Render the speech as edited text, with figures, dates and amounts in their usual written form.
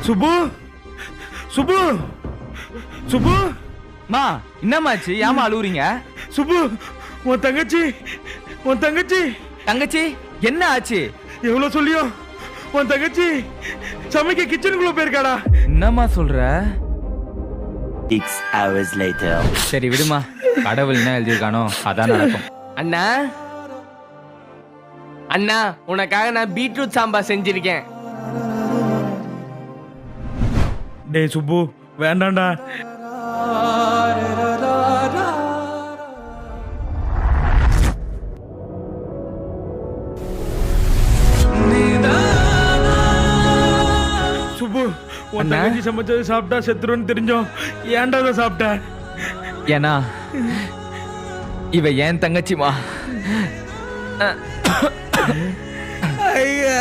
சுப்பு சுப்பு சுப்பு மா என்னமாச்சு? ஏமா அழுவுறீங்க? சுப்பு உன் தங்கச்சி தங்கச்சி என்ன ஆச்சு? எவ்வளவு சொல்லியோ உன் தங்கச்சி சமைக்க கிச்சனுக்குள்ள போயிருக்காடா. என்னம்மா சொல்ற? 6 hours later. சரி விடுமா, கடவுள் என்ன எழுதியிருக்கானோ அதான் நடக்கும். அண்ணா அண்ணா, உனக்காக நான் பீட்ரூட் சாம்பார் செஞ்சிருக்கேன். டேய் சுப்பு வேண்டாம்டா. சுப்பு உன் தங்கச்சி சமைச்சது சாப்பிட்டா செத்துருன்னு தெரிஞ்சோம், ஏன்டா அதை சாப்பிட்ட? ஏன்னா இவ ஏன் தங்கச்சிமா. ஐயா